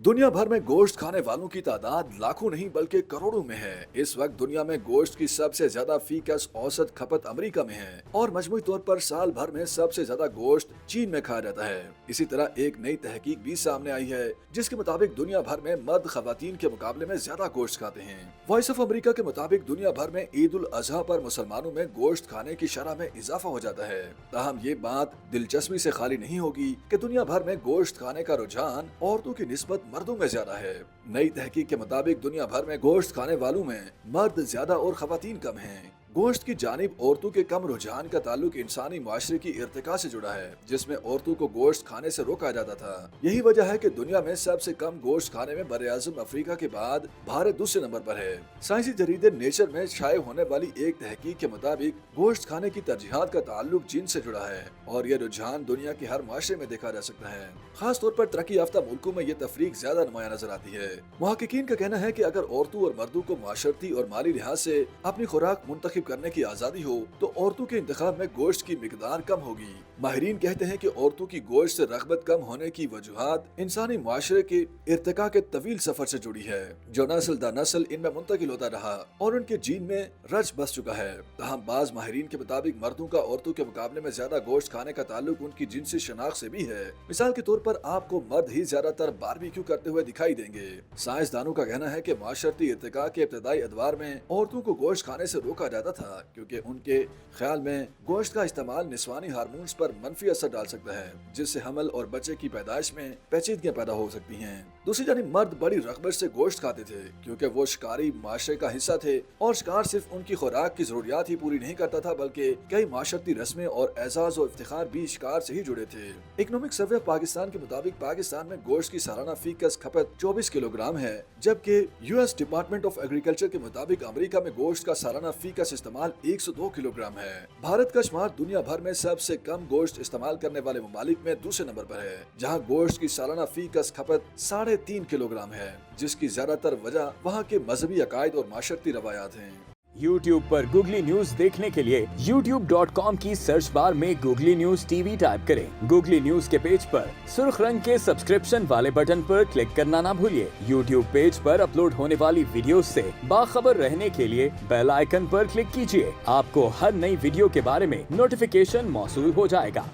दुनिया भर में गोश्त खाने वालों की तादाद लाखों नहीं बल्कि करोड़ों में है। इस वक्त दुनिया में गोश्त की सबसे ज्यादा फीकस औसत खपत अमेरिका में है और मजमूई तौर पर साल भर में सबसे ज्यादा गोश्त चीन में खाया जाता है। इसी तरह एक नई तहकीक भी सामने आई है जिसके मुताबिक दुनिया भर में मर्द खवातीन के मुकाबले में ज्यादा गोश्त खाते हैं। वॉइस ऑफ अमेरिका के मुताबिक दुनिया भर में ईद उल अजहा पर मुसलमानों में गोश्त खाने की शरह में इजाफा हो जाता है। ताहम ये बात दिलचस्पी से खाली नहीं होगी कि दुनिया भर में गोश्त खाने का रुझान औरतों की निस्बत मर्दों में ज्यादा है। नई तहकीक के मुताबिक दुनिया भर में गोश्त खाने वालों में मर्द ज्यादा और खवातीन कम हैं। गोश्त की जानिब औरतों के कम रुझान का ताल्लुक इंसानी माशरे की इर्तिका से जुड़ा है जिसमें औरतों को गोश्त खाने से रोका जाता था। यही वजह है कि दुनिया में सबसे कम गोश्त खाने में बरआज़म अफ्रीका के बाद भारत दूसरे नंबर पर है। साइंसी जरीदे नेचर में शाये होने वाली एक तहकीक के मुताबिक गोश्त खाने की तरजीहात का ताल्लुक जीन से जुड़ा है और यह रुझान दुनिया के हर माशरे में देखा जा सकता है। खास तौर पर तरक्की याफ्ता मुल्कों में यह तफरीक ज्यादा नुमाया नजर आती है। मुहक्किकीन का कहना है कि अगर औरतों और मर्दों को माशरती और माली लिहाज से अपनी खुराक मुंतखब करने की आजादी हो तो औरतों के इंतखाब में गोश्त की मिकदार कम होगी। माहिरीन कहते हैं कि औरतों की गोश्त से रगबत कम होने की वजूहात इंसानी माशरे के इर्तिका के तवील सफर से जुड़ी है जो नस्ल दर नस्ल इनमें मुंतकिल होता रहा और उनके जीन में रच बस चुका है। तहम बाज माहिरीन के मुताबिक मर्दों का औरतों के मुकाबले में ज्यादा गोश्त खाने का ताल्लुक उनकी जिनसी शनाख्त से भी है। मिसाल के तौर पर आपको मर्द ही ज्यादातर बारबेक्यू करते हुए दिखाई देंगे। साइंसदानों का कहना है कि माशरती इर्तिका के इब्तदाई अदवार में औरतों को गोश्त खाने से रोका जाता था क्योंकि उनके ख्याल में गोश्त का इस्तेमाल निस्वानी हार्मोन्स पर मनफी असर डाल सकता है जिससे हमल और बच्चे की पैदाइश में पेचीदगियां पैदा हो सकती हैं। दूसरी जानिब मर्द बड़ी रगबत से गोश्त खाते थे क्योंकि वो शिकारी माशरे का हिस्सा थे और शिकार सिर्फ उनकी खुराक की जरूरियात ही पूरी नहीं करता था बल्कि कई माशरती रस्में और एजाज और इफ्तिखार भी शिकार से ही जुड़े थे। इकोनॉमिक सर्वे ऑफ पाकिस्तान के मुताबिक पाकिस्तान में गोश्त की सालाना फीकस खपत 24 किलोग्राम है जबकि यूएस डिपार्टमेंट ऑफ एग्रीकल्चर के मुताबिक अमेरिका में गोश्त का सालाना फीकस इस्तेमाल 102 किलोग्राम है। भारत का शुमार दुनिया भर में सबसे कम गोश्त इस्तेमाल करने वाले ममालिक में दूसरे नंबर पर है जहां गोश्त की सालाना फीकस खपत 3.5 किलोग्राम है जिसकी ज्यादातर वजह वहां के मजहबी अकायद और माशरती रवायात हैं। YouTube पर गूगली न्यूज देखने के लिए youtube.com की सर्च बार में गूगली न्यूज टीवी टाइप करें। गूगली न्यूज के पेज पर सुर्ख रंग के सब्सक्रिप्शन वाले बटन पर क्लिक करना ना भूलिए। YouTube पेज पर अपलोड होने वाली वीडियोस से बाखबर रहने के लिए बेल आइकन पर क्लिक कीजिए। आपको हर नई वीडियो के बारे में नोटिफिकेशन मौसूल हो जाएगा।